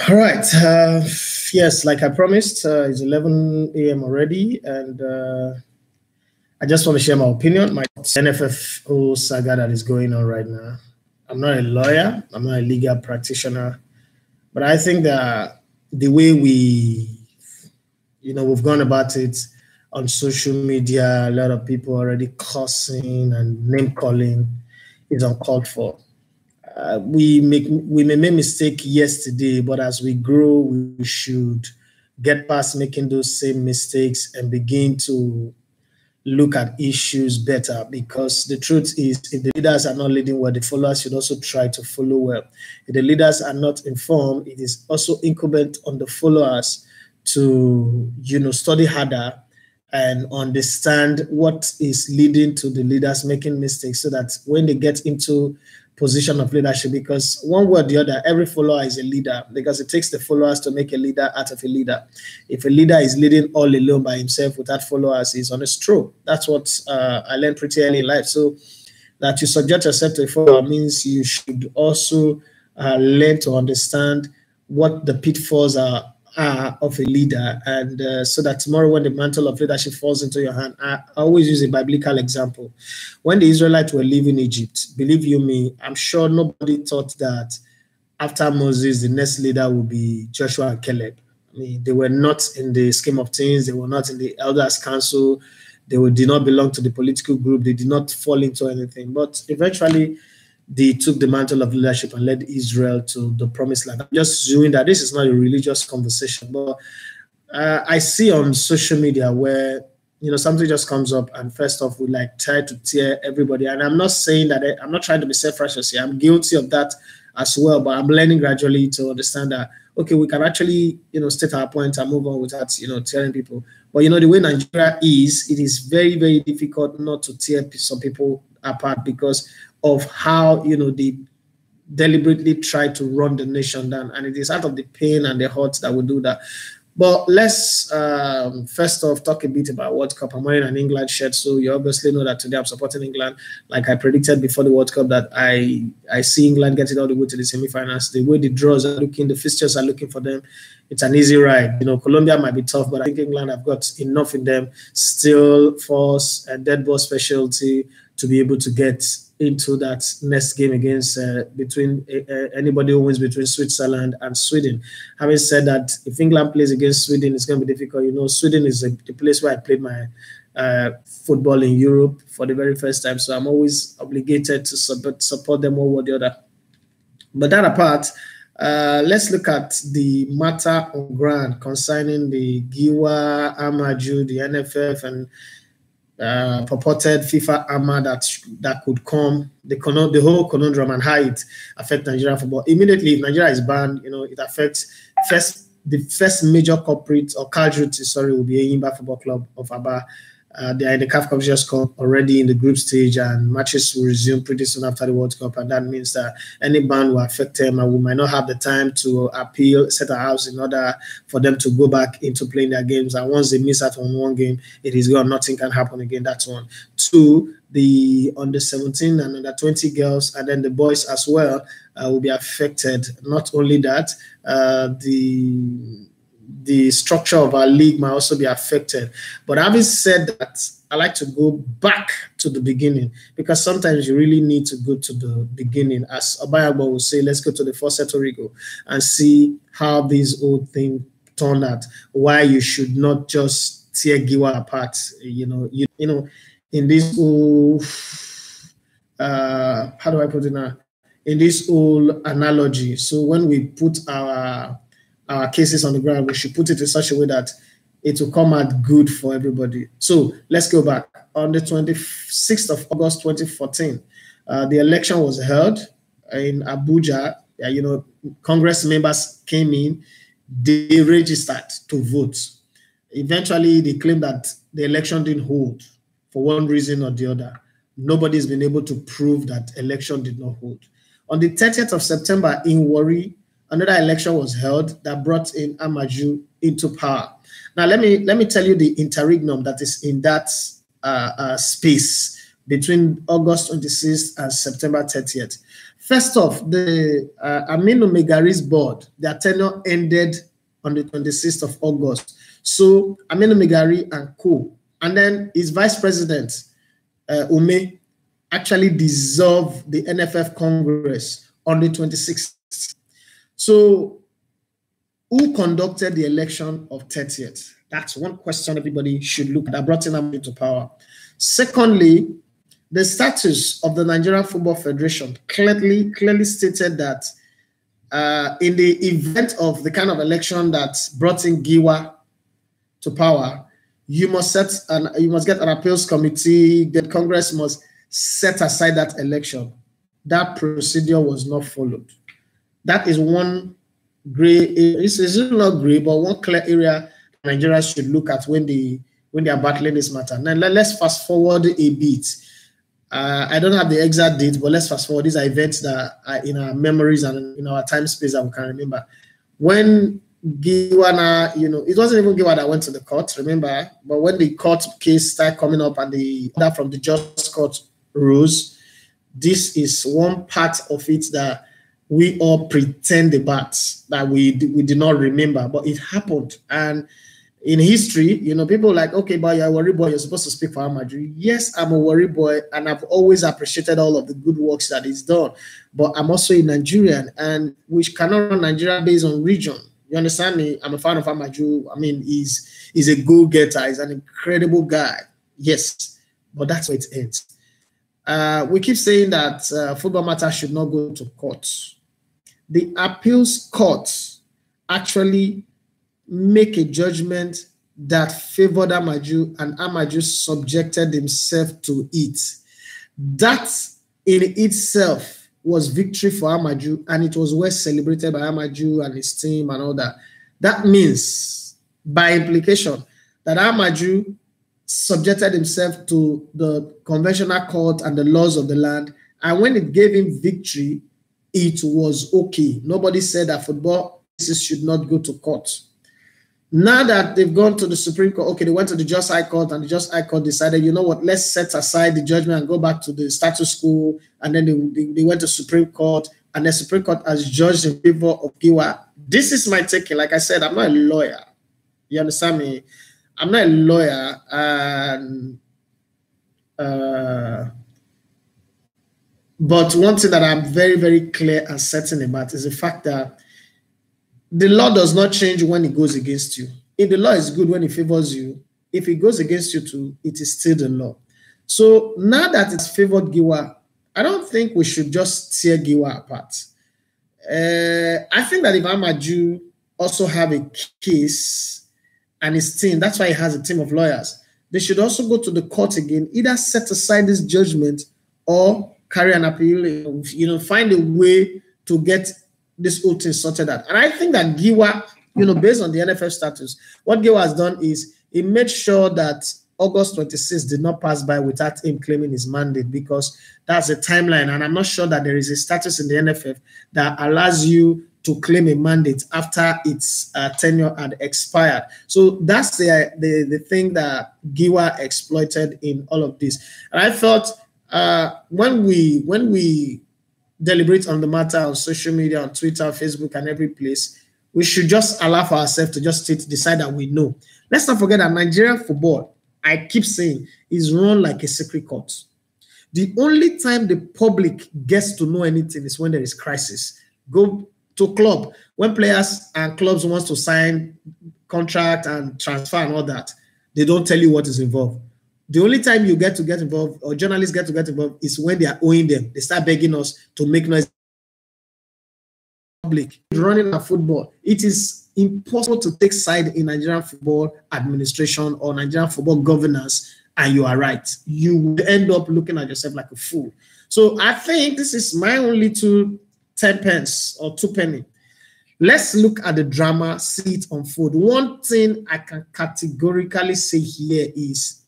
All right. Yes, like I promised, it's 11 a.m. already, and I just want to share my opinion, my NFF whole saga that is going on right now. I'm not a lawyer, I'm not a legal practitioner, but I think that the way we've gone about it on social media, a lot of people already cursing and name calling is uncalled for. We may make mistake yesterday, but as we grow, we should get past making those same mistakes and begin to look at issues better, because the truth is, if the leaders are not leading well, the followers should also try to follow well. If the leaders are not informed, it is also incumbent on the followers to study harder and understand what is leading to the leaders making mistakes, so that when they get into position of leadership, because one way or the other, every follower is a leader, because it takes the followers to make a leader out of a leader. If a leader is leading all alone by himself without followers, he's on a stroke. That's what I learned pretty early in life. So that you subject yourself to a follower means you should also learn to understand what the pitfalls are of a leader, and so that tomorrow when the mantle of leadership falls into your hand, I always use a biblical example. When the Israelites were leaving Egypt, believe you me, I'm sure nobody thought that after Moses, the next leader would be Joshua and Caleb. I mean, they were not in the scheme of things. They were not in the elders' council. They did not belong to the political group. They did not fall into anything. But eventually, they took the mantle of leadership and led Israel to the promised land. I'm just doing that. This is not a religious conversation, but I see on social media where something just comes up, and first off, we try to tear everybody. And I'm not saying that I'm not trying to be self-righteous here. I'm guilty of that as well, but I'm learning gradually to understand that okay, we can actually state our point and move on without tearing people. But the way Nigeria is, it is very, very difficult not to tear some people apart because of how they deliberately try to run the nation down, and it is out of the pain and the hurt that we do that. But let's first off talk a bit about World Cup. I'm wearing an England shirt, so you obviously know that today I'm supporting England. Like I predicted before the World Cup, that I see England getting all the way to the semi-finals. The way the draws are looking, the fixtures are looking for them, it's an easy ride. Colombia might be tough, but I think England have got enough in them, still force and dead ball specialty to be able to get into that next game against between anybody who wins between Switzerland and Sweden. Having said that, if England plays against Sweden, it's going to be difficult. Sweden is the place where I played my football in Europe for the very first time, so I'm always obligated to support them one way or the other. But that apart, let's look at the matter on ground concerning the GIWA, AMAJU, the NFF, and purported FIFA armor that could come, the whole conundrum and how it affects Nigerian football. Immediately, if Nigeria is banned, it affects the first major corporate or casualty, will be Enyimba Football Club of Aba. They are in the CAF Competitions Cup already in the group stage, and matches will resume pretty soon after the World Cup, and that means that any ban will affect them, and we might not have the time to appeal, set our house in order for them to go back into playing their games. And once they miss out on one game, it is gone. Nothing can happen again. That's one. Two, the under 17 and under 20 girls, and then the boys as well will be affected. Not only that, the structure of our league might also be affected. But having said that, I like to go back to the beginning, because sometimes you really need to go to the beginning. As Obayagbo will say, let's go to the first Rigo and see how this whole thing turned out. Why you should not just tear GIWA apart. In this whole, how do I put it now? In this whole analogy. So when we put our cases on the ground, we should put it in such a way that it will come out good for everybody. So let's go back. On the 26th of August 2014, the election was held in Abuja. Congress members came in, they registered to vote. Eventually, they claimed that the election didn't hold for one reason or the other. Nobody's been able to prove that election did not hold. On the 30th of September in Warri, another election was held that brought in AMAJU into power. Now, let me tell you the interregnum that is in that space between August 26th and September 30th. First off, the Aminu Megari's board, their tenure ended on the 26th of August. So Aminu Megari and co, and then his vice president, Ume, actually dissolved the NFF Congress on the 26th. So who conducted the election of 30th? That's one question everybody should look at that brought him into power. Secondly, the status of the Nigerian Football Federation clearly stated that in the event of the kind of election that brought in GIWA to power, you must get an appeals committee. The Congress must set aside that election. That procedure was not followed. That is one gray. It's not gray, but one clear area Nigerians should look at when they are battling this matter. Now let's fast forward a bit. I don't have the exact date, but let's fast forward. These are events that are in our memories and in our time space that we can remember. When GIWA, it wasn't even GIWA that went to the court, remember? But when the court case started coming up and the order from the Just Court rose, this is one part of it that we all pretend about, that we did not remember, but it happened. And in history, people are like, okay, but you're a worry boy, you're supposed to speak for AMAJU. Yes, I'm a worry boy, and I've always appreciated all of the good works that he's done. But I'm also a Nigerian, and we cannot run Nigeria based on region. You understand me? I'm a fan of AMAJU. I mean, he's a go-getter. He's an incredible guy. Yes, but that's where it ends. We keep saying that football matters should not go to court. The appeals court actually make a judgment that favored AMAJU, and AMAJU subjected himself to it. That in itself was victory for AMAJU, and it was well celebrated by AMAJU and his team and all that. That means, by implication, that AMAJU subjected himself to the conventional court and the laws of the land, and when it gave him victory, it was okay. Nobody said that football cases should not go to court. Now that they've gone to the Supreme Court, okay, they went to the Just High Court, and the Just High Court decided, you know what, let's set aside the judgment and go back to the status quo. And then they went to Supreme Court, and the Supreme Court has judged in favor of GIWA. This is my taking. Like I said, I'm not a lawyer. You understand me? I'm not a lawyer. And but one thing that I'm very, very clear and certain about is the fact that the law does not change when it goes against you. If the law is good when it favors you, if it goes against you too, it is still the law. So now that it's favored GIWA, I don't think we should just tear GIWA apart. I think that if AMAJU also have a case and his team, that's why he has a team of lawyers, they should also go to the court again, either set aside this judgment or carry an appeal, find a way to get this whole thing sorted out. And I think that GIWA, based on the NFF status, what GIWA has done is it made sure that August 26th did not pass by without him claiming his mandate, because that's a timeline. And I'm not sure that there is a status in the NFF that allows you to claim a mandate after its tenure had expired. So that's the thing that GIWA exploited in all of this. And I thought when we deliberate on the matter on social media, on Twitter, Facebook, and every place, we should just allow for ourselves to just decide that we know. Let's not forget that Nigerian football, I keep saying, is run like a secret court. The only time the public gets to know anything is when there is crisis. Go to club. When players and clubs want to sign contract and transfer and all that, they don't tell you what is involved. The only time you get involved, or journalists get involved, is when they are owing them. They start begging us to make noise. Public running a football, it is impossible to take side in Nigerian football administration or Nigerian football governance, and you are right. You will end up looking at yourself like a fool. So I think this is my only 10 pence or 2 penny. Let's look at the drama, see it unfold. One thing I can categorically say here is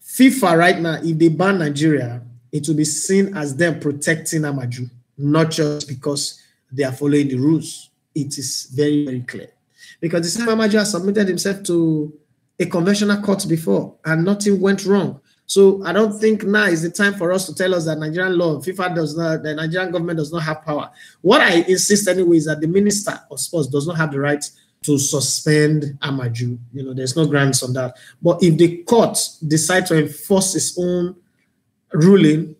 FIFA right now, if they ban Nigeria, it will be seen as them protecting AMAJU, not just because they are following the rules. It is very, very clear. Because the same AMAJU has submitted himself to a conventional court before, and nothing went wrong. So I don't think now is the time for us to tell us that Nigerian law, FIFA does not, the Nigerian government does not have power. What I insist anyway is that the Minister of Sports does not have the right to suspend AMAJU. You know, there's no grounds on that. But if the court decide to enforce its own ruling,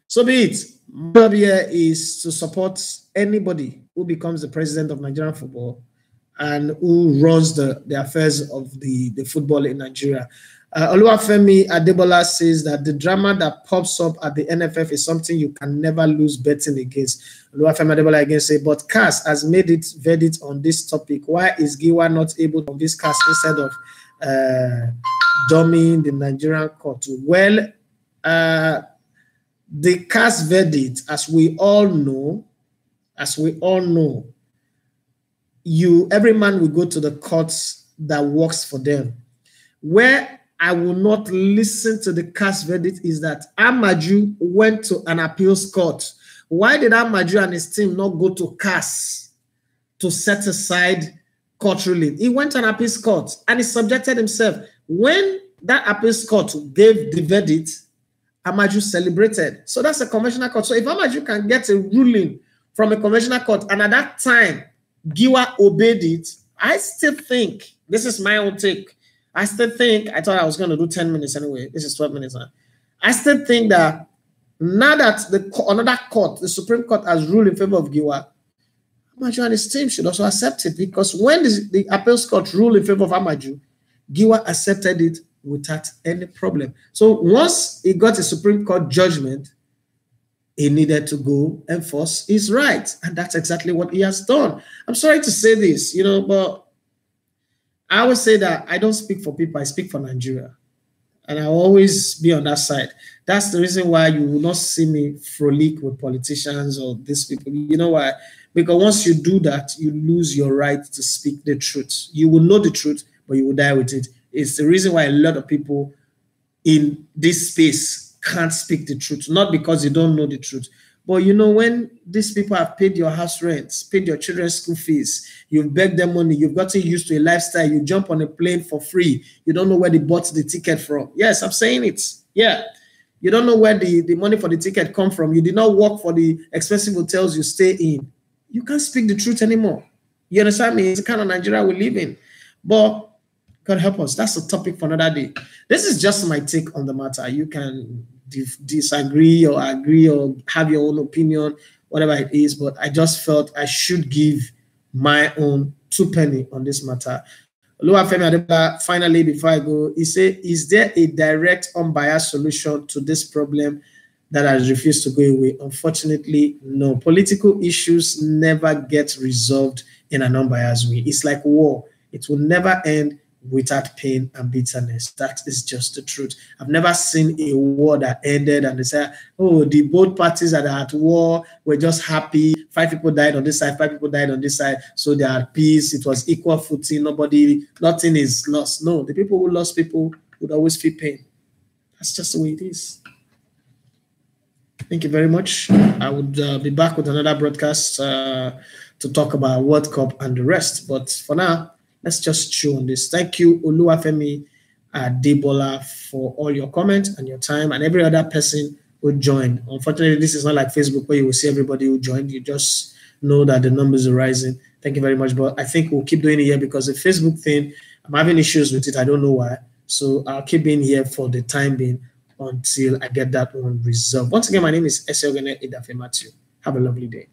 so be it. My job here is to support anybody who becomes the president of Nigerian football and who runs the affairs of the football in Nigeria. Oluwafemi Adebola says that the drama that pops up at the NFF is something you can never lose betting against. Oluwafemi Adebola again says, but CAS has made its verdict on this topic. Why is GIWA not able to convince CAS instead of dumbing the Nigerian court? Well, the CAS verdict, as we all know, every man will go to the courts that works for them. Where I will not listen to the CAS verdict is that AMAJU went to an appeals court. Why did AMAJU and his team not go to CAS to set aside court ruling? He went to an appeals court and he subjected himself. When that appeals court gave the verdict, AMAJU celebrated. So that's a conventional court. So if AMAJU can get a ruling from a conventional court, and at that time, GIWA obeyed it, I still think, this is my own take, I thought I was going to do 10 minutes anyway. This is 12 minutes now. I still think that now that another court, the Supreme Court, has ruled in favor of GIWA, AMAJU and his team should also accept it, because when the appeals court ruled in favor of AMAJU, GIWA accepted it without any problem. So once he got a Supreme Court judgment, he needed to go enforce his rights. And that's exactly what he has done. I'm sorry to say this, you know, but I always say that I don't speak for people, I speak for Nigeria. And I'll always be on that side. That's the reason why you will not see me frolic with politicians or these people. You know why? Because once you do that, you lose your right to speak the truth. You will know the truth, but you will die with it. It's the reason why a lot of people in this space can't speak the truth. Not because you don't know the truth, but you know, when these people have paid your house rents, paid your children's school fees, you've begged them money, you've gotten used to a lifestyle, you jump on a plane for free, you don't know where they bought the ticket from. Yes, I'm saying it. Yeah. You don't know where the money for the ticket come from. You did not work for the expensive hotels you stay in. You can't speak the truth anymore. You understand me? It's the kind of Nigeria we live in. But God help us. That's a topic for another day. This is just my take on the matter. You can disagree or agree or have your own opinion, whatever it is. But I just felt I should give my own 2 penny on this matter. Finally, before I go, he said, is there a direct, unbiased solution to this problem that has refused to go away? Unfortunately, no. Political issues never get resolved in an unbiased way. It's like war. It will never end without pain and bitterness. That is just the truth. I've never seen a war that ended and they say, oh, the both parties that are at war were just happy. 5 people died on this side, 5 people died on this side, so they are at peace. It was equal footing. Nothing is lost. No, the people who lost people would always feel pain. That's just the way it is. Thank you very much. I would be back with another broadcast to talk about World Cup and the rest. But for now, let's just chew on this. Thank you, Oluwafemi Adebola, for all your comments and your time, and every other person who joined. Unfortunately, this is not like Facebook where you will see everybody who joined. You just know that the numbers are rising. Thank you very much. But I think we'll keep doing it here because the Facebook thing, I'm having issues with it. I don't know why. So I'll keep being here for the time being until I get that one resolved. Once again, my name is Eseogene Idafe Matthew. Have a lovely day.